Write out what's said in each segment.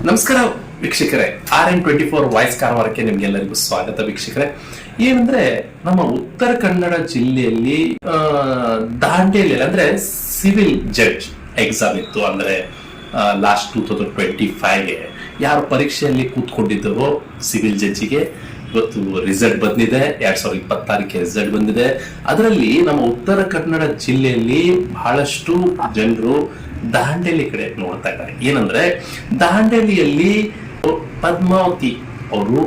ನಮಸ್ಕಾರ ವೀಕ್ಷಕರೇ, RN24 voice ಕಾರವಾರಕ್ಕೆ ನಿಮ್ಗೆಲ್ಲರಿಗೂ ಸ್ವಾಗತ ವೀಕ್ಷಕರೇ. ಏನಂದ್ರೆ ನಮ್ಮ ಉತ್ತರ ಕನ್ನಡ ಜಿಲ್ಲೆಯಲ್ಲಿ ದಾಂಡೇಲಿಯಲ್ಲಿ ಅಂದ್ರೆ ಸಿವಿಲ್ ಜಡ್ಜ್ ಎಕ್ಸಾಮ್ ಇತ್ತು. ಅಂದ್ರೆ ಲಾಸ್ಟ್ 2025ಗೆ ಯಾರು ಪರೀಕ್ಷೆಯಲ್ಲಿ ಕೂತ್ಕೊಂಡಿದ್ದರೋ ಸಿವಿಲ್ ಜಡ್ಜಿಗೆ ಇವತ್ತು ರಿಸಲ್ಟ್ ಬಂದಿದೆ. 2026ಕ್ಕೆ ರಿಸಲ್ಟ್ ಬಂದಿದೆ. ಅದರಲ್ಲಿ ನಮ್ಮ ಉತ್ತರ ಕನ್ನಡ ಜಿಲ್ಲೆಯಲ್ಲಿ ಬಹಳಷ್ಟು ಜನರು ದಾಂಡೇಲಿ ಕಡೆ ನೋಡ್ತಾ ಇದ್ದಾರೆ. ಏನಂದ್ರೆ ದಾಂಡೇಲಿಯಲ್ಲಿ ಪದ್ಮಾವತಿ ಅವರು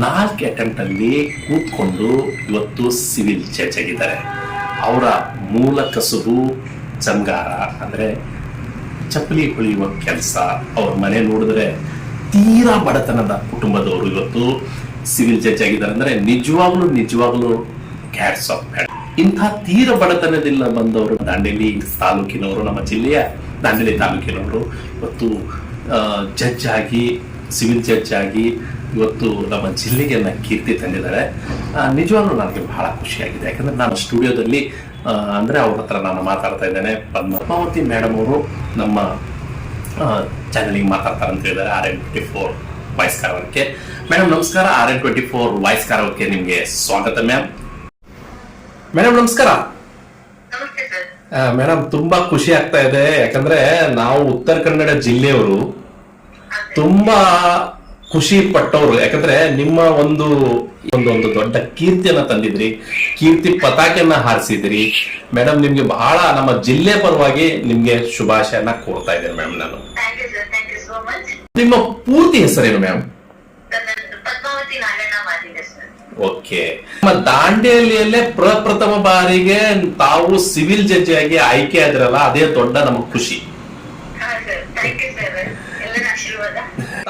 4 ಅಟೆಂಪ್ಟ್ ಅಲ್ಲಿ ಕೂತ್ಕೊಂಡು ಇವತ್ತು ಸಿವಿಲ್ ಜಡ್ಜ್ ಆಗಿದ್ದಾರೆ. ಅವರ ಮೂಲ ಕಸುಬು ಚಂಗಾರ, ಅಂದ್ರೆ ಚಪ್ಪಲಿ ಹೊಳೆಯುವ ಕೆಲಸ. ಅವ್ರ ಮನೆ ನೋಡಿದ್ರೆ ತೀರಾ ಬಡತನದ ಕುಟುಂಬದವರು ಇವತ್ತು ಸಿವಿಲ್ ಜಡ್ಜ್ ಆಗಿದ್ದಾರೆ. ಅಂದ್ರೆ ನಿಜವಾಗ್ಲೂ ಕ್ಯಾಟ್ಸ್ ಆಫ್. ಇಂಥ ತೀರ ಬಡತನದಿಂದ ಬಂದವರು ದಾಂಡೇಲಿ ತಾಲೂಕಿನವರು, ನಮ್ಮ ಜಿಲ್ಲೆಯ ದಾಂಡೇಲಿ ತಾಲೂಕಿನವರು ಇವತ್ತು ಜಡ್ಜ್ ಆಗಿ, ಸಿವಿಲ್ ಜಡ್ಜ್ ಆಗಿ ಇವತ್ತು ನಮ್ಮ ಜಿಲ್ಲೆಗೆ ಕೀರ್ತಿ ತಂದಿದ್ದಾರೆ. ನಿಜವಾಗ್ಲೂ ನನಗೆ ಬಹಳ ಖುಷಿಯಾಗಿದೆ. ಯಾಕಂದ್ರೆ ನಾನು ಸ್ಟುಡಿಯೋದಲ್ಲಿ ಅಂದ್ರೆ ಅವ್ರ ಹತ್ರ ನಾನು ಮಾತಾಡ್ತಾ ಇದ್ದೇನೆ. ಪದ್ಮಾವತಿ ಮೇಡಮ್ ಅವರು ನಮ್ಮ ಚಾನಲ್ಗೆ ಮಾತಾಡ್ತಾರೆ ಅಂತ ಹೇಳಿದ್ದಾರೆ RN24 ವಾಯ್ಸ್ ಕಾರವಾರಕ್ಕೆ. ಮೇಡಮ್ ನಮಸ್ಕಾರ. RN24 ವಾಯ್ಸ್ ಕಾರವಾರಕ್ಕೆ ನಿಮ್ಗೆ ಸ್ವಾಗತ. ಮೇಡಮ್ ನಮಸ್ಕಾರ. ಮೇಡಮ್ ತುಂಬಾ ಖುಷಿ ಆಗ್ತಾ ಇದೆ. ಯಾಕಂದ್ರೆ ನಾವು ಉತ್ತರ ಕನ್ನಡ ಜಿಲ್ಲೆಯವರು ತುಂಬಾ ಖುಷಿ ಪಟ್ಟವರು. ಯಾಕಂದ್ರೆ ನಿಮ್ಮ ಒಂದು ದೊಡ್ಡ ಕೀರ್ತಿಯನ್ನ ತಂದಿದ್ರಿ, ಕೀರ್ತಿ ಪತಾಕೆಯನ್ನ ಹಾರಿಸಿದ್ರಿ. ಮೇಡಮ್ ನಿಮ್ಗೆ ಬಹಳ ನಮ್ಮ ಜಿಲ್ಲೆ ಪರವಾಗಿ ನಿಮ್ಗೆ ಶುಭಾಶಯನ ಕೋರ್ತಾ ಇದ್ದೇನೆ ಮೇಡಮ್. ನಾನು ನಿಮ್ಮ ಪೂರ್ತಿ ಹೆಸರೇನು ಮ್ಯಾಮ್? ಓಕೆ. ನಮ್ಮ ದಾಂಡೇಲಿಯಲ್ಲೇ ಪ್ರಪ್ರಥಮ ಬಾರಿಗೆ ತಾವು ಸಿವಿಲ್ ಜಡ್ಜ್ ಆಗಿ ಆಯ್ಕೆ ಆದ್ರಲ್ಲ, ಅದೇ ದೊಡ್ಡ ನಮಗೆ ಖುಷಿ.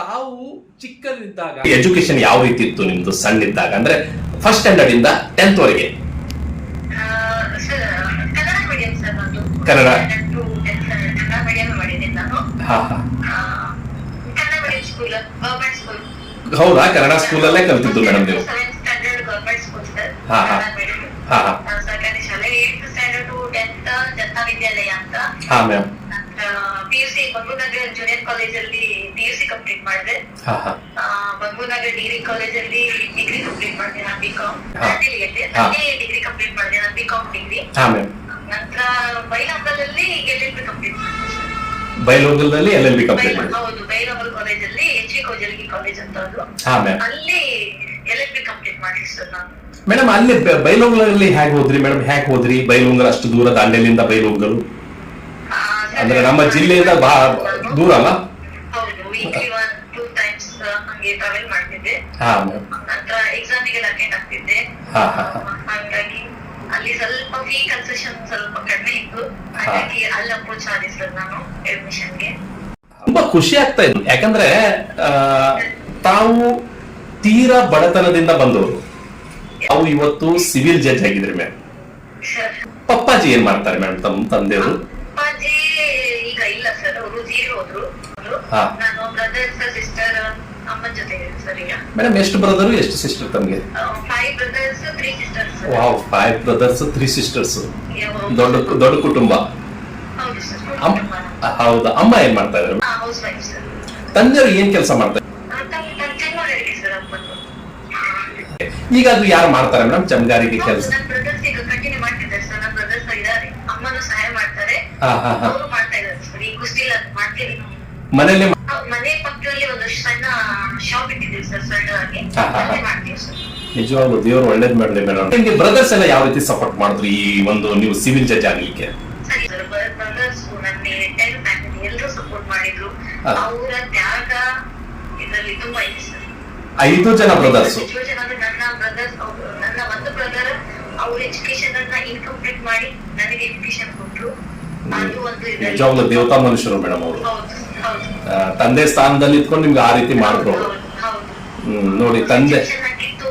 ತಾವು ಚಿಕ್ಕದಿದ್ದಾಗ ಎಜುಕೇಶನ್ ಯಾವ ರೀತಿ ಇತ್ತು ನಿಮ್ದು? ಸಣ್ಣಿದ್ದಾಗ ಅಂದ್ರೆ ಫಸ್ಟ್ ಸ್ಟ್ಯಾಂಡರ್ಡ್ ಇಂದ 10th ವರೆಗೆ? ಕನ್ನಡ. ಹೌದಾ? ಕನ್ನಡ ಸ್ಕೂಲಲ್ಲೇ ಕಲ್ತಿದ್ದು ಮೇಡಮ್ ನೀವು? ಸರ್ಕಾರಿ ಶಾಲೆ 8th standard to 10th Janata ವಿದ್ಯಾಲಯ ಅಂತ. PUC ಬಂಗೂನಗರ ಜೂನಿಯರ್ ಕಾಲೇಜಲ್ಲಿ PUC ಕಂಪ್ಲೀಟ್ ಮಾಡಿದೆ. ಬಂಗೂನಗರ ಡಿಗ್ರಿ ಕಾಲೇಜಲ್ಲಿ ಡಿಗ್ರಿ ಕಂಪ್ಲೀಟ್ ಮಾಡಿದೆ ನಾನು, BCom. ಅಲ್ಲಿ ಡಿಗ್ರಿ ಕಂಪ್ಲೀಟ್ ಮಾಡಿದೆ ನಾನು, BCom ಡಿಗ್ರಿ. ನಂತರ ಬೈಲಹೊಂಗಲಲ್ಲಿ LLB ಕಂಪ್ಲೀಟ್ ಮಾಡಿದೆ. ಬೈಲಹೊಂಗಲದಲ್ಲಿ LLB ಕಂಪ್ಲೀಟ್ ಮಾಡಿದೆ? ಹೌದು, ಬೈಲಹೊಂಗಲ ಕಾಲೇಜಲ್ಲಿ HV ಕೌಜಲ್ಗಿ ಕಾಲೇಜ್ ಅಂತ ಅದು, ಅಲ್ಲಿ LLB ಕಂಪ್ಲೀಟ್ ಮಾಡಿ ಸರ್ ನಾನು. ಮೇಡಮ್ ಅಲ್ಲಿ ಬೈಲಹೊಂಗಲಲ್ಲಿ ಹೇಗೆ ಹೋದ್ರಿ ಮೇಡಮ್? ಹೇಗೆ ಹೋದ್ರಿ? ಬೈಲಹೊಂಗಲ ಅಷ್ಟು ದೂರ, ದಾಂಡೇಲಿಯಿಂದ ಬೈಲಹೊಂಗಲ ಅಂದ್ರೆ ನಮ್ಮ ಜಿಲ್ಲೆಯಿಂದ ಬಹಳ ದೂರ ಅಲ್ಲ? ಹೌದು, ವೀಕ್ಲಿ 1-2 ಟೈಮ್ಸ್ ಹಂಗೆ ಟ್ರಾವೆಲ್ ಮಾಡ್ತಿದ್ದೆ. ನಂತರ ಎಕ್ಸಾಮಿಗೆಲ್ಲ ಅಟೆಂಡ್ ಆಗ್ತಿದ್ದೆ. ಹಾಗಾಗಿ ಅಲ್ಲಿ ಸ್ವಲ್ಪ ಫೀ ಕನ್ಸೆಷನ್ ಸ್ವಲ್ಪ ಕಡಿಮೆ ಇತ್ತು. ಹಾಗಾಗಿ ಅಲ್ಲಿ ಅಪ್ರೋಚ್ ಆದೆ ಸರ್ ನಾನು ಅಡ್ಮಿಷನ್ಗೆ. ತುಂಬಾ ಖುಷಿ ಆಗ್ತಾ ಇತ್ತು. ಯಾಕಂದ್ರೆ ತಾವು ತೀರಾ ಬಡತನದಿಂದ ಬಂದವರು, ತಾವು ಇವತ್ತು ಸಿವಿಲ್ ಜಡ್ಜ್ ಆಗಿದ್ರಿ ಮ್ಯಾಮ್. ಪಪ್ಪಾಜಿ ಏನ್ ಮಾಡ್ತಾರೆ ಮೇಡಮ್ ತಮ್ಮ ತಂದೆಯವರು? ಅಪ್ಪಾಜಿ ಈಗ ಇಲ್ಲ ಸರ್, ಅವರು ತೀರಿ ಹೋದ್ರು. ನಾನು ಬ್ರದರ್ಸ್ ಸಿಸ್ಟರ್ ಅಮ್ಮನ ಜೊತೆ ಸರ್ ಈಗ. ಮೇಡಮ್ ಎಷ್ಟು ಬ್ರದರ್ ಎಷ್ಟು ಸಿಸ್ಟರ್ ತಮಗೆ? 5 brothers 3 sisters. Wow, 5 brothers 3 sisters. ದೊಡ್ಡ ಕುಟುಂಬ. ಹೌದು ಸರ್. ಹೌದಾ? ಅಮ್ಮ ಏನ್ ಮಾಡ್ತಾ ಇದ್ದಾರೆ? House wife sir. ತಂದೆಯವರು ಏನ್ ಕೆಲಸ ಮಾಡ್ತಾರೆ? ಈಗ ಅದು ಯಾರು ಮಾಡ್ತಾರೆ ಮೇಡಮ್ ಚಮಗಾರಿಕೆ ಕೆಲಸ? ನನ್ನ ಬ್ರದರ್ಸ್ ಈಗ ಕಂಟಿನ್ಯೂ ಮಾಡ್ತಿದ್ದಾರೆ ಸರ್. ನನ್ನ ಬ್ರದರ್ಸ್ ಇದ್ದಾರೆ, ಅಮ್ಮನೂ ಸಹಾಯ ಮಾಡ್ತಾರೆ, ಅವರು ಮಾಡ್ತಾ ಇದ್ದಾರೆ ಸರ್. ಈ ಕುಸ್ತಿಲ ಮಾಡ್ತೀವಿ ಮನೆಯಲ್ಲಿ. ಮನೆ ಪಕ್ಕದಲ್ಲಿ ಒಂದು ಸಣ್ಣ ಶಾಪ್ ಇಟ್ಟಿದ್ದೀವಿ ಸರ್, ಸಣ್ಣದಾಗಿ ಮಾಡ್ತೀವಿ ಸರ್. ನಿಜವಾಗ್ಲೂ ದೇವರು ಒಳ್ಳೇದ್ ಮಾಡ್ಲಿ ಮೇಡಮ್. ನಿಮ್ಗೆ ಬ್ರದರ್ಸ್ ಎಲ್ಲ ಯಾವ ರೀತಿ ಸಪೋರ್ಟ್ ಮಾಡಿದ್ರು ಈ ಒಂದು ನೀವು ಸಿವಿಲ್ ಜಡ್ಜ್ ಆಗ್ಲಿಕ್ಕೆ? ಸರಿ ಸರ್, ಬ್ರದರ್ಸ್ ನನ್ನ ಎಂಟೈರ್ ಫ್ಯಾಮಿಲಿ ಎಲ್ಲರೂ ಸಪೋರ್ಟ್ ಮಾಡಿದ್ರು. ಅವರ ತ್ಯಾಗ ಇದರಲ್ಲಿ ತುಂಬಾ ಇದೆ ಸರ್. 5 ಜನ ಬ್ರದರ್ಸ್? ನನ್ನ ಬ್ರದರ್ಸ್, ನನ್ನ ಒಂದು ಬ್ರದರ್ ಅವ್ರ ಎಜುಕೇಶನ್ ಅನ್ನ ಇನ್ಕಂಪ್ಲೀಟ್ ಮಾಡಿ ನನಗೆ ಎಜುಕೇಶನ್ ಕೊಟ್ರು. ಅದು ಒಂದು ನಿಜವಾಗ್ಲೂ ದೇವತಾ ಮನುಷ್ಯರು ಮೇಡಮ್ ಅವರು. ತಂದೆ ಸ್ಥಾನದಲ್ಲಿ ಇಟ್ಕೊಂಡು ನಿಮ್ಗೆ ಆ ರೀತಿ ಮಾಡಿದ್ರು. ನೋಡಿ, ತಂದೆ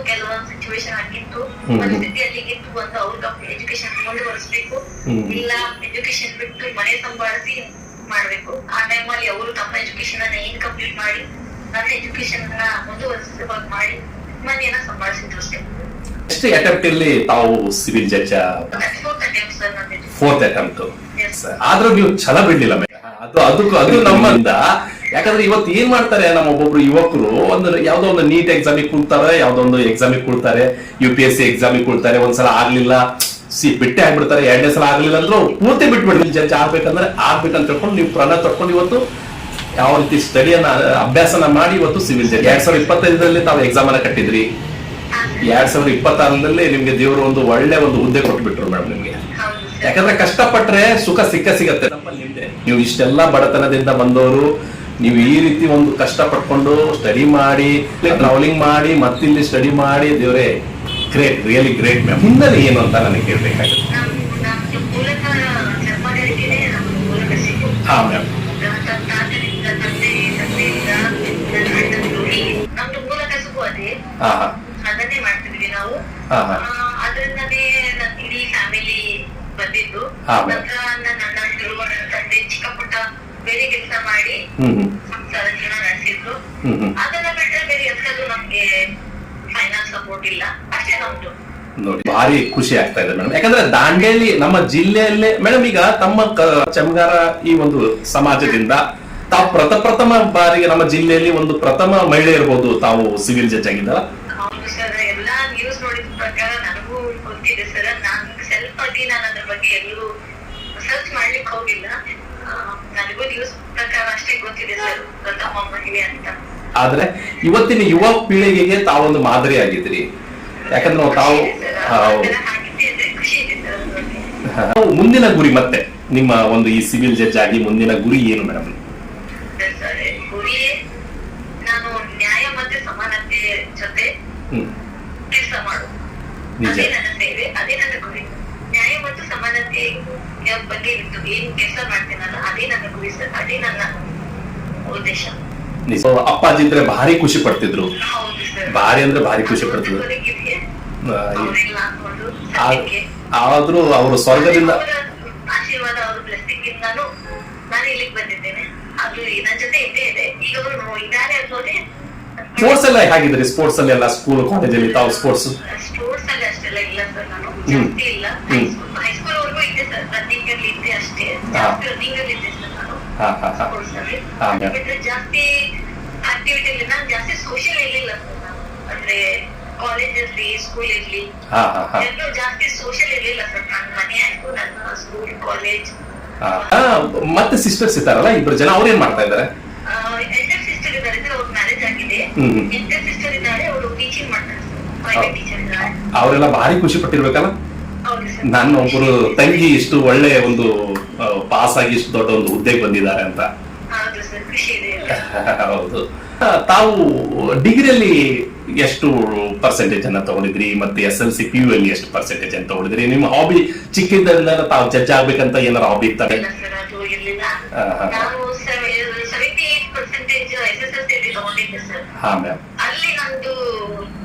ಕೆಲವೊಂದು ಸಿಚುವೇಶನ್ ಆಗಿತ್ತು, ಪರಿಸ್ಥಿತಿಯಲ್ಲಿ ಇತ್ತು ಅಂತ ಅವ್ರ ಎಜುಕೇಶನ್ ಮುಂದುವರಿಸಬೇಕು, ಇಲ್ಲ ಎಜುಕೇಶನ್ ಬಿಟ್ಟು ಮನೆ ಸಂಭಾಳಿಸಿ ಮಾಡ್ಬೇಕು. ಆ ಟೈಮಲ್ಲಿ ಅವರು ತಮ್ಮ ಎಜುಕೇಶನ್ ಅನ್ನ ಇನ್ಕಂಪ್ಲೀಟ್ ಮಾಡಿ ನನ್ನ ಎಜುಕೇಶನ್ ಅನ್ನ ಮುಂದುವರಿಸುವಾಗ ಮಾಡಿ ಮನೆಯನ್ನ ಸಂಭಾಳಿಸಿದ್ರು ಅಷ್ಟೇ. ಎಷ್ಟು ಅಟೆಂಪ್ಟ್ ಇಲ್ಲಿ ತಾವು ಸಿವಿಲ್ ಜಡ್ಜ್? 4th attempt. ಆದ್ರೂ ನೀವು ಛಲ ಬಿಡ್ಲಿಲ್ಲ ಮೇಡಮ್. ಅದು ನಮ್ಮಿಂದ ಯಾಕಂದ್ರೆ ಇವತ್ತು ಏನ್ ಮಾಡ್ತಾರೆ ನಮ್ಮ ಒಬ್ಬೊಬ್ರು ಯುವಕರು ಒಂದು ಯಾವ್ದೋ ಒಂದು ನೀಟ್ ಎಕ್ಸಾಮಿಗೆ ಕೂಡ್ತಾರೆ, ಯಾವ್ದೋ ಒಂದು ಎಕ್ಸಾಮಿಗೆ ಕೂಡ್ತಾರೆ, UPSC ಎಕ್ಸಾಮಿಗೆ ಕೂಡ್ತಾರೆ, ಒಂದ್ಸಲ ಆಗ್ಲಿಲ್ಲ ಬಿಟ್ಟೆ ಆಗ್ಬಿಡ್ತಾರೆ, 2ನೇ ಸಲ ಆಗ್ಲಿಲ್ಲ ಅಂದ್ರೂ ಪೂರ್ತಿ ಬಿಟ್ಬಿಡ್ಲಿ. ಜಡ್ಜ್ ಆಗ್ಬೇಕಂದ್ರೆ ಆಗ್ಬೇಕಂತ ತಿಳ್ಕೊಂಡು ನೀವು ಪ್ರಣ ತಡ್ಕೊಂಡು ಇವತ್ತು ಯಾವ ರೀತಿ ಸ್ಟಡಿಯನ್ನ ಅಭ್ಯಾಸನ ಮಾಡಿ ಇವತ್ತು ಸಿವಿಲ್ ಜಡ್ಜ್ 2025 ತಾವು ಎಕ್ಸಾಮ್ ಅನ್ನ ಕಟ್ಟಿದ್ರಿ. 2026 ನಿಮ್ಗೆ ದೇವರು ಒಂದು ಒಳ್ಳೆ ಒಂದು ಹುದ್ದೆ ಕೊಟ್ಬಿಟ್ರು ಮೇಡಮ್ ನಿಮ್ಗೆ. ಯಾಕಂದ್ರೆ ಕಷ್ಟಪಟ್ರೆ ಸುಖ ಸಿಗತ್ತೆ. ನೀವು ಇಷ್ಟೆಲ್ಲ ಬಡತನದಿಂದ ಬಂದವರು, ನೀವು ಈ ರೀತಿ ಒಂದು ಕಷ್ಟ ಪಟ್ಕೊಂಡು ಸ್ಟಡಿ ಮಾಡಿ, ಟ್ರಾವೆಲಿಂಗ್ ಮಾಡಿ, ಮತ್ತಿಲ್ಲಿ ಸ್ಟಡಿ ಮಾಡಿ, ದೇವ್ರೆ ಗ್ರೇಟ್, ರಿಯಲಿ ಗ್ರೇಟ್ ಮ್ಯಾಮ್. ಹಿನ್ನೆಲೆ ಏನು ಅಂತ ನನಗೆ ಕೇಳ್ಬೇಕಾಗುತ್ತೆ. ಹಾ ಮ್ಯಾಮ್. ಹಾ ಹಾ ಅದನ್ನೇ ಮಾಡ್ತಿದ್ವಿ ನಾವು. ಅದರಿಂದನೇ ಇಡೀ ಫ್ಯಾಮಿಲಿ ಬಂದಿದ್ದು. ನಂತರ ನನ್ನ ತಂದೆ ಚಿಕ್ಕ ಪುಟ್ಟ ಬೇರೆ ಕೆಲಸ ಮಾಡಿ ಸಂಸಾರ ಜೀವನ ನಡೆಸಿದ್ರು. ಅದನ್ನ ಬಿಟ್ಟರೆ ಬೇರೆ ಎಂತದ್ದು ನಮ್ಗೆ ಫೈನಾನ್ಸ್ ಸಪೋರ್ಟ್ ಇಲ್ಲ, ಅಷ್ಟೇ ನಮ್ದು. ನೋಡಿ, ಭಾರಿ ಖುಷಿ ಆಗ್ತಾ ಇದೆ ಮೇಡಮ್. ಯಾಕಂದ್ರೆ ದಾಂಡೇಲಿ ನಮ್ಮ ಜಿಲ್ಲೆಯಲ್ಲೇ ಮೇಡಮ್, ಈಗ ತಮ್ಮ ಚಮಗಾರ ಈ ಒಂದು ಸಮಾಜದಿಂದ ತಾವು ಪ್ರಥಮ ಬಾರಿಗೆ ನಮ್ಮ ಜಿಲ್ಲೆಯಲ್ಲಿ ಒಂದು ಪ್ರಥಮ ಮಹಿಳೆ ಇರಬಹುದು ತಾವು ಸಿವಿಲ್ ಜಡ್ಜ್ ಆಗಿದ್ದಲ್ಲ. ಹೌದು ಸರ್, ಎಲ್ಲಾ ನ್ಯೂಸ್ ನೋಡಿದ ಪ್ರಕಾರ ನನಗೂ ಗೊತ್ತಿದೆ ಸರ್. ನಾನು ಸೆಲ್ಫ್ ಆಗಿ ನಾನು ಅದ್ರ ಬಗ್ಗೆ ಎಲ್ಲೂ ಸರ್ಚ್ ಮಾಡ್ಲಿಕ್ಕೆ ಹೋಗಿಲ್ಲ. ನನಗೂ ನ್ಯೂಸ್ ಪ್ರಕಾರ ಅಷ್ಟೇ ಗೊತ್ತಿದೆ ಸರ್, ಪ್ರಥಮ ಮಹಿಳೆ ಅಂತ. ಆದ್ರೆ ಇವತ್ತಿನ ಯುವ ಪೀಳಿಗೆಗೆ ತಾವೊಂದು ಮಾದರಿ ಆಗಿದ್ರಿ. ಯಾಕಂದ್ರೆ ತಾವು ಖುಷಿ ಇದೆ ಸರ್. ಮುಂದಿನ ಗುರಿ ಮತ್ತೆ ನಿಮ್ಮ ಒಂದು ಈ ಸಿವಿಲ್ ಜಡ್ಜ್ ಆಗಿ ಮುಂದಿನ ಗುರಿ ಏನು ಮೇಡಮ್? ಗುರಿ ನಾನು ನ್ಯಾಯ ಮತ್ತೆ ಸಮಾನತೆ ಜೊತೆ ಕೆಲಸ ಮಾಡು, ಅದೇ ನನ್ನ ಸೇವೆ, ಅದೇ ನನ್ನ ಗುರಿ. ನ್ಯಾಯ ಮತ್ತು ಸಮಾನತೆ ಬಗ್ಗೆ ಏನ್ ಕೆಲಸ ಮಾಡ್ತೀನಲ್ಲ, ಅದೇ ನನ್ನ ಗುರಿ ಸರ್, ಅದೇ ನನ್ನ ಉದ್ದೇಶ. ಅಪ್ಪಾಜಿ ಇದ್ರೆ ಭಾರಿ ಖುಷಿ ಪಡ್ತಿದ್ರು. ಭಾರಿ ಅಂದ್ರೆ ಭಾರಿ ಖುಷಿ ಪಡ್ತಿದ್ರು. ಆದ್ರೂ ಅವರು ಸ್ವರ್ಗದಿಂದ ಆಶೀರ್ವಾದ, ಅವರು ಬ್ಲೆಸ್ಸಿಂಗ್ ಇಂದಾನು ನಾನು ಇಲ್ಲಿಗೆ ಬಂದಿದ್ದೇನೆ. ಅದು ನನ್ನ ಜೊತೆ ಇದ್ದೇ ಇದೆ. ಈಗ ಅವರು ಇದ್ದಾರೆ ಅನ್ನೋದೇ. ಸ್ಪೋರ್ಟ್ಸ್ ಎಲ್ಲ ಹೇಗಿದ್ರಿ? ಸ್ಪೋರ್ಟ್ಸ್ ಅಲ್ಲಿ ಎಲ್ಲ ಸ್ಕೂಲ್ ಕಾಲೇಜಲ್ಲಿ ತಾವು ಸ್ಪೋರ್ಟ್ಸ್ ಅಲ್ಲಿ ಅಷ್ಟೆಲ್ಲ ಇಲ್ಲ ಸರ್, ನಾನು ಜಾಸ್ತಿ ಇಲ್ಲ. ಹೈಸ್ಕೂಲ್ ವರ್ಗೂ ಇದ್ದೆ ಸರ್, ರನ್ನಿಂಗ್ ಅಲ್ಲಿ ಇದ್ದೆ ಅಷ್ಟೇ. ಜಾಸ್ತಿ ರನ್ನಿಂಗ್ ಅಲ್ಲಿ ಇದ್ದೆ ಸರ್ ನಾನು ಸ್ಪೋರ್ಟ್ಸ್ ಅಲ್ಲಿ. ಬಿಟ್ರೆ ಜಾಸ್ತಿ ಆಕ್ಟಿವಿಟಿ ಇಲ್ಲ. ನಾನು ಜಾಸ್ತಿ ಸೋಷಿಯಲ್ ಇರ್ಲಿಲ್ಲ ಸರ್ ನಾನು. ಅಂದ್ರೆ ಕಾಲೇಜ್ ಇರ್ಲಿ, ಸ್ಕೂಲ್ ಇರ್ಲಿ, ಎಲ್ಲರೂ ಜಾಸ್ತಿ ಸೋಷಿಯಲ್ ಇರ್ಲಿಲ್ಲ ಸರ್. ನನ್ನ ಮನೆ ಆಯ್ತು, ನನ್ನ ಸ್ಕೂಲ್, ಕಾಲೇಜ್. ಮತ್ತೆ ಸಿಸ್ಟರ್ಸ್ ಇದ್ದಾರಲ್ಲ, ಇಬ್ರು ಜನ, ಅವ್ರು ಏನ್ ಮಾಡ್ತಾ ಇದ್ದಾರೆ? ಎಲ್ಡರ್ ಸಿಸ್ಟರ್ ಇದ್ದಾರೆ ಸರ್, ಅವ್ರ ಮ್ಯಾರೇಜ್ ಆಗಿದೆ. ಎಲ್ಡರ್ ಸಿಸ್ಟರ್ ಇದ್ದಾರೆ, ಅವರು ಟೀಚಿಂಗ್ ಮಾಡ್ತಾರೆ ಸರ್, ಪ್ರೈವೇಟ್ ಟೀಚರ್ ಇದ್ದಾರೆ. ಅವರೆಲ್ಲ ಭಾರಿ ಖುಷಿ ಪಟ್ಟಿರ್ಬೇಕಲ್ಲ. ಹೌದು ಸರ್. ನನ್ನ ಒಬ್ಬರು ತಂಗಿ ಇಷ್ಟು ಒಳ್ಳೆ ಒಂದು ಪಾಸ್ ಆಗಿ ಇಷ್ಟು ದೊಡ್ಡ ಒಂದು ಹುದ್ದೆಗೆ ಬಂದಿದ್ದಾರೆ ಅಂತ. ಹೌದು ಸರ್, ಖುಷಿ ಇದೆ. ಹೌದು. ತಾವು ಡಿಗ್ರಿಯಲ್ಲಿ ಎಷ್ಟು ಪರ್ಸೆಂಟೇಜ್ ಅನ್ನ ತಗೊಂಡಿದ್ರಿ? ಮತ್ತೆ SLC PU ಅಲ್ಲಿ ಎಷ್ಟು ಪರ್ಸೆಂಟೇಜ್ ಅಂತ ತಗೊಂಡಿದ್ರಿ? ನಿಮ್ಮ ಹಾಬಿ ಚಿಕ್ಕಿದ್ರಿಂದ ತಾವು ಜಡ್ಜ್ ಆಗ್ಬೇಕಂತ ಏನಾರ ಹಾಬಿ ಇರ್ತಾರೆ? ಅದು ಇರ್ಲಿಲ್ಲ. ನಾನು 78% SSLC ಅಲ್ಲಿ ತಗೊಂಡಿದ್ದೆ ಸರ್. ಹಾ ಮ್ಯಾಮ್. ಅಲ್ಲಿ ನಂದು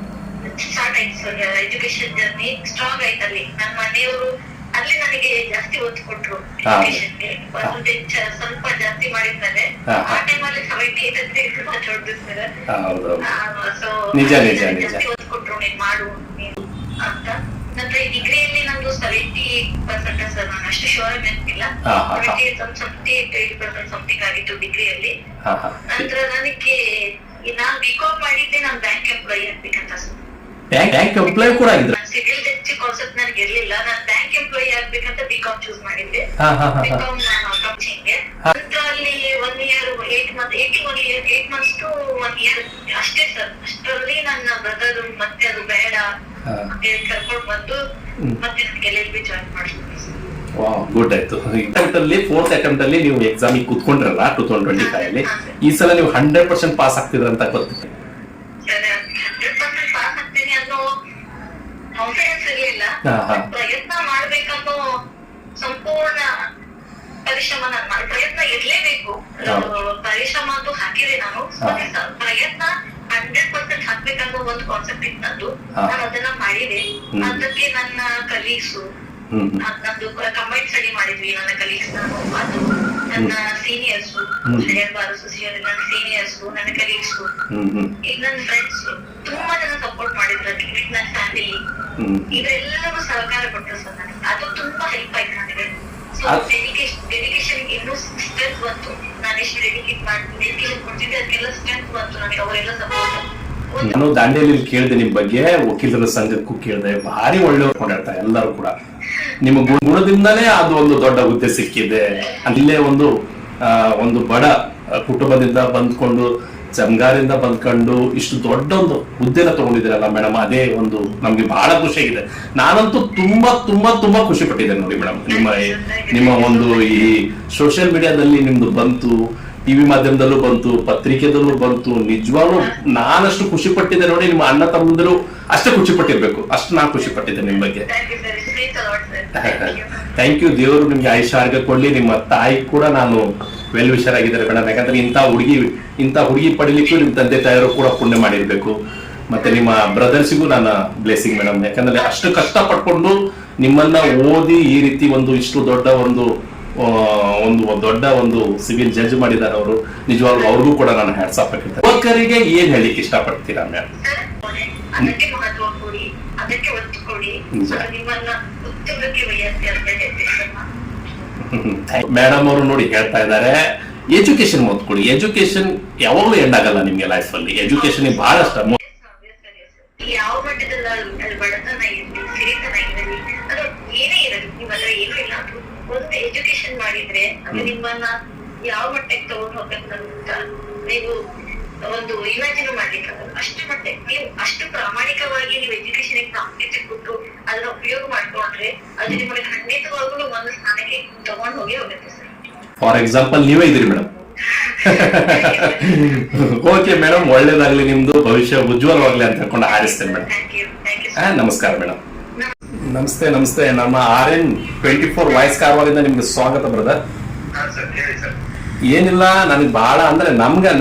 ಸ್ಟಾರ್ಟ್ ಆಯ್ತು ಸರ್ ಎಜುಕೇಶನ್ ಜರ್ನಿ. ಸ್ಟ್ರಾಂಗ್ ಆಯ್ತು ಅಲ್ಲಿ. ನನ್ನ ಮನೆಯವರು ಅಲ್ಲಿ ನನಗೆ ಜಾಸ್ತಿ ಒತ್ತು ಕೊಟ್ರು ಎಜುಕೇಶನ್ಗೆ. ಪರ್ಸೆಂಟೇಜ್ ಸ್ವಲ್ಪ ಜಾಸ್ತಿ ಮಾಡಿದ್ದಾರೆ. ಆ ಟೈಮಲ್ಲಿ 78 ಅಂತ ದೊಡ್ಡದು ಸರ್. ಸೊ ಜಾಸ್ತಿ ಒತ್ತು ಕೊಟ್ರು, ನೀನ್ ಮಾಡು ಅಂತ. ನಂತರ ಈ ಡಿಗ್ರಿಯಲ್ಲಿ ನಂದು 70% ಸರ್, ನಾನು ಅಷ್ಟು ಶೋರ್ ನೆನಪಿಲ್ಲ. 78% ಸಮಥಿಂಗ್ ಆಗಿತ್ತು ಡಿಗ್ರಿಯಲ್ಲಿ. ನಂತರ ನನಗೆ ನಾನು BCom ಮಾಡಿದ್ದೆ, ನಾನು ಬ್ಯಾಂಕ್ ಎಂಪ್ಲಾಯಿ ಆಗ್ಬೇಕಂತ ಸರ್. ಬ್ಯಾಂಕ್ ಎಂಪ್ಲಾಯ್ ಕೂಡ ಆಗಿದ್ರು? ಸಿವಿಲ್ ಜಡ್ಜ್ ಕಾನ್ಸೆಪ್ಟ್ ನನಗೆ ಇರ್ಲಿಲ್ಲ. ನಾನು ಬ್ಯಾಂಕ್ ಎಂಪ್ಲಾಯಿ ಆಗ್ಬೇಕಂತ BCom ಚೂಸ್ ಮಾಡಿದ್ದೆ. BCom ನಾನು ಅಕೌಂಟಿಂಗ್ಗೆ. ನಂತರ ಅಲ್ಲಿ 1 year 8 months to 1 year ಅಷ್ಟೇ ಸರ್. ಅಷ್ಟರಲ್ಲಿ ನನ್ನ ಬ್ರದರ್ ಮತ್ತೆ ಅದು ಬೇಡ ಕರ್ಕೊಂಡು ಬಂದು ಮತ್ತೆ ನನಗೆ LLB ಜಾಯಿನ್ ಮಾಡಿದ್ರು ಸರ್. ಗುಡ್ ಆಯ್ತು. ಫೋರ್ತ್ ಅಟೆಂಪ್ಟ್ ಅಲ್ಲಿ ನೀವು ಎಕ್ಸಾಮ್ ಕೂತ್ಕೊಂಡ್ರಲ್ಲ 2025 ಅಲ್ಲಿ, ಈ ಸಲ ನೀವು 100% ಪಾಸ್ ಆಗ್ತಿದ್ರ ಅಂತ ಗೊತ್ತಿತ್ತು? ಕಾನ್ಫಿಡೆನ್ಸ್ ಇರ್ಲಿಲ್ಲ. ಪ್ರಯತ್ನ ಮಾಡ್ಬೇಕನ್ನೋ ಸಂಪೂರ್ಣ ಪರಿಶ್ರಮ ನಾನು ಮಾಡಿ, ಪ್ರಯತ್ನ ಇರ್ಲೇಬೇಕು. ಪರಿಶ್ರಮ ಅಂತೂ ಹಾಕಿದೆ ನಾನು. ಪ್ರಯತ್ನ 100% ಹಾಕ್ಬೇಕನ್ನೋ ಒಂದು ಕಾನ್ಸೆಪ್ಟ್ ಇತ್ತು ನಂದು. ನಾನು ಅದನ್ನ ಮಾಡಿದೆ. ಅದಕ್ಕೆ ನನ್ನ ಕಲೀಗ್ಸು, ನಂದು ಕಂಬೈನ್ ಸ್ಟಡಿ ಮಾಡಿದ್ವಿ ನನ್ನ ಕಲೀಗ್ಸ್, ನಾನು ಅದು ನನ್ನ ಸೀನಿಯರ್ಸು, ನನ್ನ ಸೀನಿಯರ್ಸು, ನನ್ನ ಕಲೀಗ್ಸು, ಈಗ ನನ್ನ ಫ್ರೆಂಡ್ಸ್ ತುಂಬಾ ಜನ ಸಪೋರ್ಟ್ ಮಾಡಿದ್ರು. ನನ್ನ ಫ್ಯಾಮಿಲಿ ಇವರೆಲ್ಲರೂ ಸಹಕಾರ ಕೊಟ್ಟರು ಸರ್ ನನಗೆ. ಅದು ತುಂಬಾ ಹೆಲ್ಪ್ ಆಯ್ತು ನನಗೆ. ಸೊ ಡೆಡಿಕೇಶನ್ ಇನ್ನೂ ಸ್ಟ್ರೆಸ್ ಬಂತು. ನಾನು ಎಷ್ಟು ಡೆಡಿಕೇಶನ್ ಕೊಡ್ತಿದ್ದೆ ಅದಕ್ಕೆಲ್ಲ ಸ್ಟ್ರೆಂತ್ ಬಂತು ನನಗೆ, ಅವರೆಲ್ಲ ಸಪೋರ್ಟ್. ನಾನು ದಾಂಡೇಲಿ ಕೇಳಿದೆ ನಿಮ್ ಬಗ್ಗೆ, ವಕೀಲರ ಸಂಘಕ್ಕೂ ಕೇಳಿದೆ, ಭಾರಿ ಒಳ್ಳೆಯವ್ರು ಕೊಂಡಿರ್ತಾರೆ ಎಲ್ಲರೂ ಕೂಡ. ನಿಮ್ಮ ಗುಣದಿಂದಲೇ ಅದು ಒಂದು ದೊಡ್ಡ ಹುದ್ದೆ ಸಿಕ್ಕಿದೆ. ಅಲ್ಲೇ ಒಂದು ಬಡ ಕುಟುಂಬದಿಂದ ಬಂದ್ಕೊಂಡು, ಜಂಗಾರಿಂದ ಬಂದ್ಕೊಂಡು ಇಷ್ಟು ದೊಡ್ಡ ಒಂದು ಹುದ್ದೆನ ತಗೊಂಡಿದ್ದೀರಲ್ಲ ಮೇಡಮ್, ಅದೇ ಒಂದು ನಮ್ಗೆ ಬಹಳ ಖುಷಿಯಾಗಿದೆ. ನಾನಂತೂ ತುಂಬಾ ತುಂಬಾ ತುಂಬಾ ಖುಷಿ ಪಟ್ಟಿದ್ದೇನೆ ನೋಡಿ ಮೇಡಮ್. ನಿಮ್ಮ ಒಂದು ಈ ಸೋಷಿಯಲ್ ಮೀಡಿಯಾದಲ್ಲಿ ನಿಮ್ದು ಬಂತು, ಟಿವಿ ಮಾಧ್ಯಮದಲ್ಲೂ ಬಂತು, ಪತ್ರಿಕೆದಲ್ಲೂ ಬಂತು. ನಿಜವಾಗ್ಲೂ ನಾನಷ್ಟು ಖುಷಿ ಪಟ್ಟಿದ್ದೆ ನೋಡಿ, ನಿಮ್ಮ ಅಣ್ಣ ತಮ್ಮಂದಿರು ಅಷ್ಟೇ ಖುಷಿ ಪಟ್ಟಿರ್ಬೇಕು, ಅಷ್ಟು ನಾನು ಖುಷಿ ಪಟ್ಟಿದ್ದೆ ನಿಮ್ ಬಗ್ಗೆ. Thank you. ದೇವರು ನಿಮ್ಗೆ ಆಯುಷ್ಯ ಕೊಡ್ಲಿ. ನಿಮ್ಮ ತಾಯಿ ಕೂಡ ನಾನು ವೆಲ್ ವಿಷರ್ ಆಗಿದ್ದಾರೆ ಮೇಡಮ್. ಯಾಕಂದ್ರೆ ಇಂಥ ಹುಡುಗಿ ಪಡಿಲಿಕ್ಕೂ ನಿಮ್ ತಂದೆ ತಾಯಿಯವರು ಕೂಡ ಪುಣ್ಯ ಮಾಡಿರ್ಬೇಕು. ಮತ್ತೆ ನಿಮ್ಮ ಬ್ರದರ್ಸಿಗೂ ನನ್ನ ಬ್ಲೆಸಿಂಗ್ ಮೇಡಮ್. ಯಾಕಂದ್ರೆ ಅಷ್ಟು ಕಷ್ಟ ಪಟ್ಕೊಂಡು ನಿಮ್ಮನ್ನ ಓದಿ ಈ ರೀತಿ ಇಷ್ಟು ದೊಡ್ಡ ಒಂದು ಸಿವಿಲ್ ಜಡ್ಜ್ ಮಾಡಿದ್ದಾರೆ ಅವರು. ನಿಜವಾಗ್ಲೂ ಅವ್ರಿಗೂ ಕೂಡ ನಾನು ಹ್ಯಾಟ್ಸ್ ಆಫ್ ಹಾಕಿರ್ತೀನಿ. ಯುವಕರಿಗೆ ಏನ್ ಹೇಳಿಕ್ಕೆ ಇಷ್ಟಪಡ್ತೀರಾ ಮ್ಯಾಮ್? ಅದಕ್ಕೆ ಮಹತ್ವ ಕೊಡಿ, ಅದಕ್ಕೆ ಒತ್ತು ಕೊಡಿ, ನಿಮ್ಮನ್ನ ಉತ್ತಮಕ್ಕೆ ವಹಿಸಿ ಅಂತ ಹೇಳ್ತೀನಿ. ಮೇಡಮ್ ಅವರು ನೋಡಿ ಹೇಳ್ತಾ ಇದ್ದಾರೆ, ಎಜುಕೇಶನ್ ಒತ್ತು ಕೊಡಿ. ಎಜುಕೇಶನ್ ಯಾವಾಗ್ಲೂ ಎಂಡ್ ಆಗಲ್ಲ ನಿಮ್ಗೆ ಲೈಫ್ ಅಲ್ಲಿ. ಎಜುಕೇಶನ್ ಬಹಳಷ್ಟ ಯಾವ ಮಟ್ಟದಲ್ಲಿ ಅಲ್ಲಿ ಬಡತನ ಇರಲಿ, ಸಿರಿತನ ಇರಲಿ, ಅದು ಏನೇ ಇರಲಿ, ನಿಮ್ಮ ಹತ್ರ ಏನೂ ಇಲ್ಲ, ಒಂದು ಎಜುಕೇಶನ್ ಮಾಡಿದ್ರೆ ಅದು ನಿಮ್ಮನ್ನ ಯಾವ ಮಟ್ಟಕ್ಕೆ ತಗೊಂಡು ಹೋಗ್ಬೇಕು ಅಂತ ನೀವು ಒಂದು ಇಮ್ಯಾಜಿನ್ ಮಾಡ್ಲಿಕ್ಕಾಗಲ್ಲ. ಅಷ್ಟು ಮಟ್ಟಕ್ಕೆ ನೀವು ಅಷ್ಟು ಪ್ರಾಮಾಣಿಕವಾಗಿ ನೀವು ಎಜುಕೇಶನ್ ಪ್ರಾಮುಖ್ಯತೆ ಕೊಟ್ಟು ಅದನ್ನ ಉಪಯೋಗ ಮಾಡ್ಕೊಂಡ್ರೆ ಅದು ನಿಮ್ಮನ್ನ ಖಂಡಿತವಾಗ್ಲೂ ಒಂದು ಸ್ಥಾನಕ್ಕೆ ತಗೊಂಡು ಹೋಗುತ್ತೆ ಸರ್. ಫಾರ್ ಎಕ್ಸಾಂಪಲ್ ನೀವೇ ಇದ್ದೀರಿ ಮೇಡಮ್. ಓಕೆ ಮೇಡಮ್, ಒಳ್ಳೇದಾಗ್ಲಿ, ನಿಮ್ದು ಭವಿಷ್ಯ ಉಜ್ವಲವಾಗ್ಲಿ ಅಂತ ಹೇಳ್ಕೊಂಡು ಹಾರಿಸ್ತೇನೆ ಮೇಡಮ್. ನಮಸ್ಕಾರ ಮೇಡಮ್. ನಮಸ್ತೆ. ನಮ್ಮ RN24 ವಾಯ್ಸ್ ಕಾರವಾರದಿಂದ ನಿಮ್ಗೆ ಸ್ವಾಗತ ಬ್ರದರ್. ಏನಿಲ್ಲ, ನನಗೆ ಬಹಳ ಅಂದ್ರೆ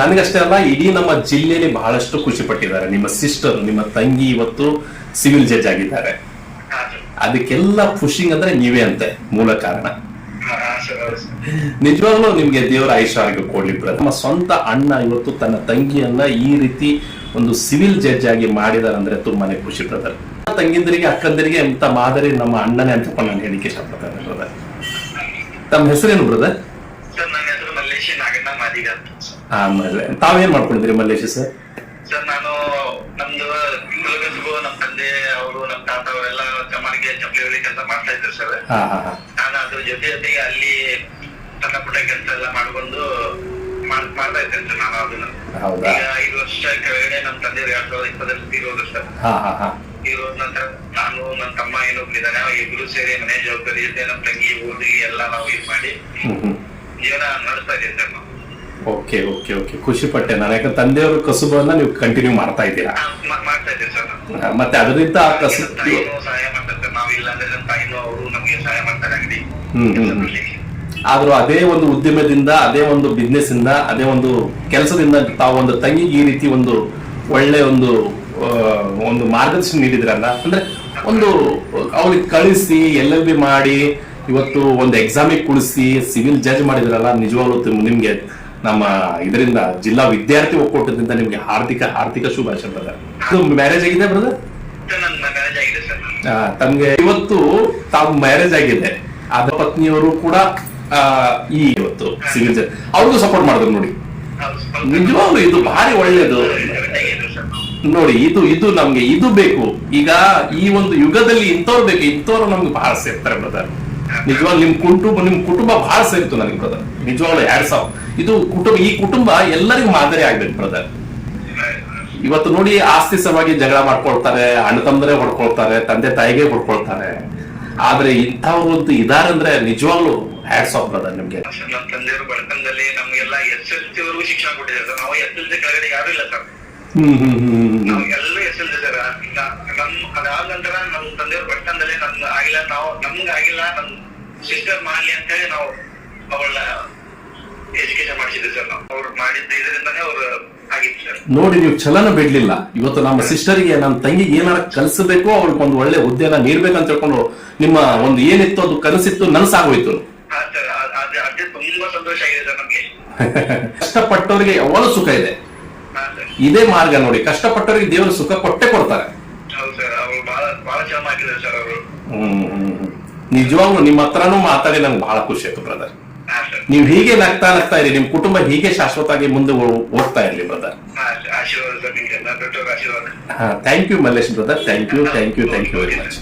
ನನಗಷ್ಟೇ ಅಲ್ಲ, ಇಡೀ ನಮ್ಮ ಜಿಲ್ಲೆಯಲ್ಲಿ ಬಹಳಷ್ಟು ಖುಷಿ ಪಟ್ಟಿದ್ದಾರೆ. ನಿಮ್ಮ ಸಿಸ್ಟರ್, ನಿಮ್ಮ ತಂಗಿ ಇವತ್ತು ಸಿವಿಲ್ ಜಡ್ಜ್ ಆಗಿದ್ದಾರೆ. ಅದಕ್ಕೆಲ್ಲ ಪುಷಿಂಗ್ ಅಂದ್ರೆ ನೀವೇ ಅಂತೆ ಮೂಲ ಕಾರಣ. ನಿಜವಾಗ್ಲೂ ನಿಮ್ಗೆ ದೇವರ ಆಯುಷ್ಯ ಕೊಡ್ಲಿ ಬ್ರದರ್. ನಮ್ಮ ಸ್ವಂತ ಅಣ್ಣ ಇವತ್ತು ತನ್ನ ತಂಗಿಯನ್ನ ಈ ರೀತಿ ಒಂದು ಸಿವಿಲ್ ಜಡ್ಜ್ ಆಗಿ ಮಾಡಿದಾರೆ ಅಂದ್ರೆ ತುಂಬಾನೇ ಖುಷಿ ಬ್ರದರ್. ತಂಗಿಂದರಿಗೆ ಅಕ್ಕಂದರಿಗೆ ಅಂತ ಮಾದರಿ ನಮ್ಮ ಅಣ್ಣನೇ ಅಂತ ನಾನು ಹೇಳಿಕ್ಕೆ ಇಷ್ಟಪಡ್ತೇನೆ ಬ್ರದರ್. ತಮ್ಮ ಹೆಸರೇನು ಬ್ರದರ್? ಆಮೇಲೆ ತಾವೇನ್ ಮಾಡ್ಕೊಂಡಿದ್ದೀರಿ ಮಲ್ಲೇಶ್ ಸರ್? ಸರ್ ನಾನು ನಮ್ದು ನಮ್ಮ ತಂದೆ ಅವರು ನಮ್ಮ ತಾತ ಅವರೆಲ್ಲ ಚಮಾರಿಗೆ ಚಪ್ಪಲಿ ಕೆಲಸ ಮಾಡ್ತಾ ಇದ್ರು ಸರ್. ನಾನು ಅದ್ರ ಜೊತೆಗೆ ಅಲ್ಲಿ ಸಣ್ಣ ಪುಟ್ಟ ಕೆಲಸ ಎಲ್ಲ ಮಾಡ್ಕೊಂಡು ಮಾಡ್ತಾ ಇದ್ದೇನೆ ಸರ್. ನಾನು ಅದನ್ನ ಈಗ 5 ವರ್ಷ ಕೆಳಗಡೆ ನಮ್ಮ ತಂದೆ 2020 ತೀರೋದು ಸರ್. ತೀರೋದ ನಂತರ ನಾನು ನನ್ನ ತಮ್ಮ ಏನೊಬ್ಬಿದ್ದಾನೆ, ಇಬ್ರು ಸೇರಿ ಮನೆ ಜವಾಬ್ದಾರಿ ಇರುತ್ತೆ. ನಮ್ಮ ತಂಗಿ ಓದಿ ಎಲ್ಲ ನಾವು ಇದು ಮಾಡಿ ಜೀವನ ನಡೆಸ್ತಾ ಇದ್ದೀವಿ ಸರ್ ನಾವು. ಓಕೆ, ಖುಷಿ ಪಟ್ಟೆ ನಾನು. ಯಾಕಂದ್ರೆ ತಂದೆಯವ್ರ ಕಸುಬನ್ನ ನೀವು ಕಂಟಿನ್ಯೂ ಮಾಡ್ತಾ ಇದ್ದೀರಾ. ಮಾಡ್ತಾ ಇದ್ದೀವಿ ಸರ್. ಮತ್ತೆ ಅದರಿಂದ ಸಹಾಯ ಮಾಡ್ತಾರೆ ಸರ್. ನಾವಿಲ್ಲ ಅಂದ್ರೆ ನಮ್ಮ ತಾಯಿನೂ ಅವರು ನಮ್ಗೆ ಸಹಾಯ ಮಾಡ್ತಾರೆ ಅಂಗಡಿ. ಆದ್ರೂ ಅದೇ ಒಂದು ಉದ್ಯಮದಿಂದ, ಅದೇ ಒಂದು ಬಿಸ್ನೆಸ್ ಇಂದ, ಅದೇ ಒಂದು ಕೆಲಸದಿಂದ ತಾವು ಒಂದು ತಂಗಿಗೆ ಈ ರೀತಿ ಒಂದು ಒಳ್ಳೆ ಒಂದು ಮಾರ್ಗದರ್ಶನ ನೀಡಿದ್ರಲ್ಲ. ಅಂದ್ರೆ ಅವ್ರಿಗೆ ಕಳಿಸಿ LLB ಮಾಡಿ ಇವತ್ತು ಒಂದು ಎಕ್ಸಾಮಿಗೆ ಕುಳಿಸಿ ಸಿವಿಲ್ ಜಡ್ಜ್ ಮಾಡಿದ್ರಲ್ಲ. ನಿಜವಾಗ್ಲೂ ನಿಮ್ಗೆ ನಮ್ಮ ಇದರಿಂದ ಜಿಲ್ಲಾ ವಿದ್ಯಾರ್ಥಿ ಒಕ್ಕೂಟದಿಂದ ನಿಮ್ಗೆ ಹಾರ್ದಿಕ ಶುಭಾಶಯ ಬ್ರದರ್. ಮ್ಯಾರೇಜ್ ಆಗಿದೆ ಬ್ರದರ್? ತಮ್ಗೆ ಇವತ್ತು ತಾವು ಮ್ಯಾರೇಜ್ ಆಗಿದೆ, ಅದ ಪತ್ನಿಯವರು ಕೂಡ ಇವತ್ತು ಸಿವಿಲ್ ಜಡ್ಜ್ ಅವ್ರಿಗೂ ಸಪೋರ್ಟ್ ಮಾಡಿದ್ರು ನೋಡಿ. ನಿಜವಾಗ್ಲು ಇದು ಭಾರಿ ಒಳ್ಳೇದು ನೋಡಿ. ಇದು ನಮ್ಗೆ ಇದು ಬೇಕು. ಈಗ ಈ ಒಂದು ಯುಗದಲ್ಲಿ ಇಂಥವ್ರು ಬೇಕು. ಇಂಥವ್ರು ನಮ್ಗೆ ಬಹಳ ಸೇರ್ತಾರೆ ಬ್ರದರ್. ನಿಜವಾಗ್ಲು ನಿಮ್ ಕುಟುಂಬ ಬಹಳ ಸೇರಿತು ನನಗೆ ಬ್ರದರ್. ನಿಜವಾಗ್ಲು 2000 ಈ ಕುಟುಂಬ ಎಲ್ಲರಿಗೂ ಮಾದರಿ ಆಗ್ಬೇಕು ಬ್ರದರ್. ಇವತ್ತು ನೋಡಿ ಆಸ್ತಿ ಸಲುವಾಗಿ ಜಗಳ ಮಾಡ್ಕೊಳ್ತಾರೆ, ಅಣ್ಣ ತಮ್ಮಂದ್ರೆ ಹೊಡ್ಕೊಳ್ತಾರೆ, ತಂದೆ ತಾಯಿಗೆ ಹೊಡ್ಕೊಳ್ತಾರೆ. ಆದ್ರೆ ಇಂಥವ್ರು ಅಂತ ಇದಾರೆ ಅಂದ್ರೆ ನಿಜವಾಗ್ಲು ಹ್ಯಾಟ್ಸ್ ಆಫ್ ಬ್ರದರ್ ನಿಮ್ಗೆ. ನಮ್ಮ ತಂದೆಯವರು ಬಡತನದಲ್ಲಿ ನಮ್ಗೆಲ್ಲ SSLC ವರೆಗೂ ಶಿಕ್ಷಣ ಕೊಟ್ಟಿದ್ದಾರೆ ಸರ್. ನಾವು SSLC ಕೆಳಗಡೆ ಯಾರು ಇಲ್ಲ ಸರ್. ನಾವು ಎಲ್ಲ SSLC ಸರ್. ಅದಾದ ನಂತರ ನಮ್ಮ ತಂದೆಯವರು ಬಡತನದಲ್ಲಿ ನಮ್ಗೆ ಆಗಿಲ್ಲ, ನಮ್ಗೆ ಆಗಿಲ್ಲ, ನಮ್ ಸಿಸ್ಟರ್ ಮಾಡ್ಲಿ ಅಂತ ಹೇಳಿ ನಾವು ಅವಳ ಎಜುಕೇಶನ್ ಮಾಡಿಸಿದ್ವಿ ಸರ್. ನಾವು ಅವ್ರು ಮಾಡಿದ್ದ ಇದರಿಂದಾನೇ ಅವ್ರು ಆಗಿತ್ತು ಸರ್. ನೋಡಿ, ನೀವು ಛಲನ ಬಿಡ್ಲಿಲ್ಲ. ಇವತ್ತು ನಮ್ಮ ಸಿಸ್ಟರ್ಗೆ, ನಮ್ಮ ತಂಗಿಗೆ ಏನಾರ ಕಲಿಸಬೇಕು, ಅವ್ರಿಗೆ ಒಂದು ಒಳ್ಳೆ ಹುದ್ದೆನ ನೀಡ್ಬೇಕಂತ ಹೇಳ್ಕೊಂಡು ನಿಮ್ಮ ಒಂದು ಏನಿತ್ತು ಅದು ಕನಸಿತ್ತು, ನನಸಾಗೋಯ್ತು. ಅದೇ ತುಂಬಾ ಸಂತೋಷ ಆಗಿದೆ ಸರ್ ನಮ್ಗೆ. ಕಷ್ಟಪಟ್ಟವರಿಗೆ ಯಾವಾಗಲೂ ಸುಖ ಇದೆ. ಇದೇ ಮಾರ್ಗ ನೋಡಿ. ಕಷ್ಟಪಟ್ಟವರಿಗೆ ದೇವರು ಸುಖ ಕೊಟ್ಟೆ ಕೊಡ್ತಾರೆ. ಹೌದು ಸರ್. ಅವ್ರು ಬಹಳ ಚೆನ್ನಾಗಿದ್ದಾರೆ ಸರ್ ಅವರು. ನಿಜವಾಗ್ಲು ನಿಮ್ಮ ಹತ್ರನೂ ಮಾತಾಡಿ ನಂಗೆ ಬಹಳ ಖುಷಿ ಆಯ್ತು ಬ್ರದರ್. ನೀವು ಹೀಗೆ ನಗ್ತಾ ಇರಿ, ನಿಮ್ ಕುಟುಂಬ ಹೀಗೆ ಶಾಶ್ವತವಾಗಿ ಮುಂದೆ ಹೋಗ್ತಾ ಇರ್ಲಿ ಬ್ರದರ್. ಆಶೀರ್ವಾದ ಸರ್, ನಿಮ್ಗೆಲ್ಲ ದೊಡ್ಡವರ ಆಶೀರ್ವಾದ. Thank you Mallesh brother, thank you very much.